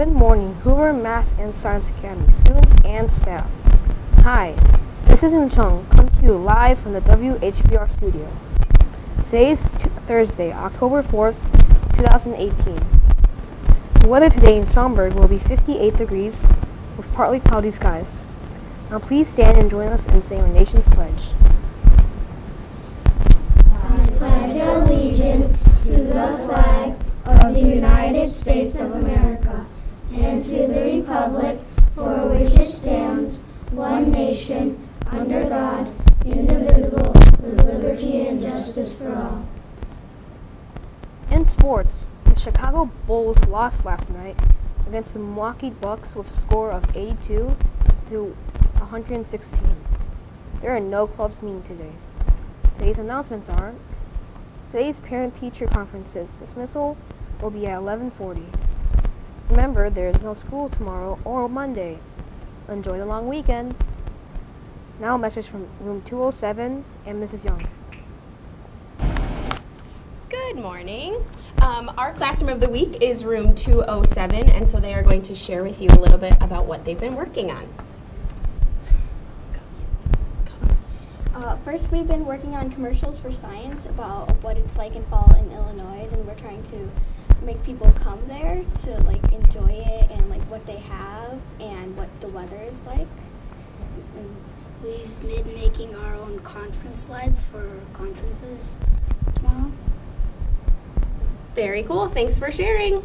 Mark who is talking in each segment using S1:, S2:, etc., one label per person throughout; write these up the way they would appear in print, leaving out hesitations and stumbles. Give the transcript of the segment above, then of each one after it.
S1: Good morning, Hoover Math and Science Academy students and staff. Hi, this is Chung, come to you live from the WHBR studio. Today is Thursday, October 4th, 2018. The weather today in Schaumburg will be 58 degrees with partly cloudy skies. Now please stand and join us in saying our nation's pledge.
S2: I pledge allegiance to the flag of the United States of America and to the republic for which it stands, one nation, under God, indivisible, with liberty and justice for all.
S1: In sports, the Chicago Bulls lost last night against the Milwaukee Bucks with a score of 82 to 116. There are no clubs meeting today. Today's announcements are: today's parent-teacher conference's dismissal will be at 11:40. Remember, there is no school tomorrow or Monday. Enjoy the long weekend. Now a message from room 207 and Mrs. Young.
S3: Good morning. Our classroom of the week is room 207, and so they are going to share with you a little bit about what they've been working on.
S4: First, we've been working on commercials for science about what it's like in fall in Illinois, and we're trying to make people come there to enjoy it and what they have and what the weather is like.
S5: And we've been making our own conference slides for conferences tomorrow.
S3: Very cool. Thanks for sharing.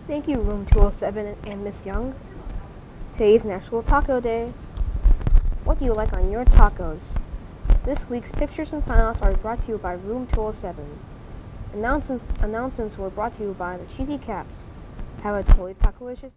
S1: Thank you, room 207 and Miss Young. Today's National Taco Day. What do you like on your tacos? This week's pictures and sign-offs are brought to you by room 207. Announcements were brought to you by the Cheesy Cats. Have a totally taco-licious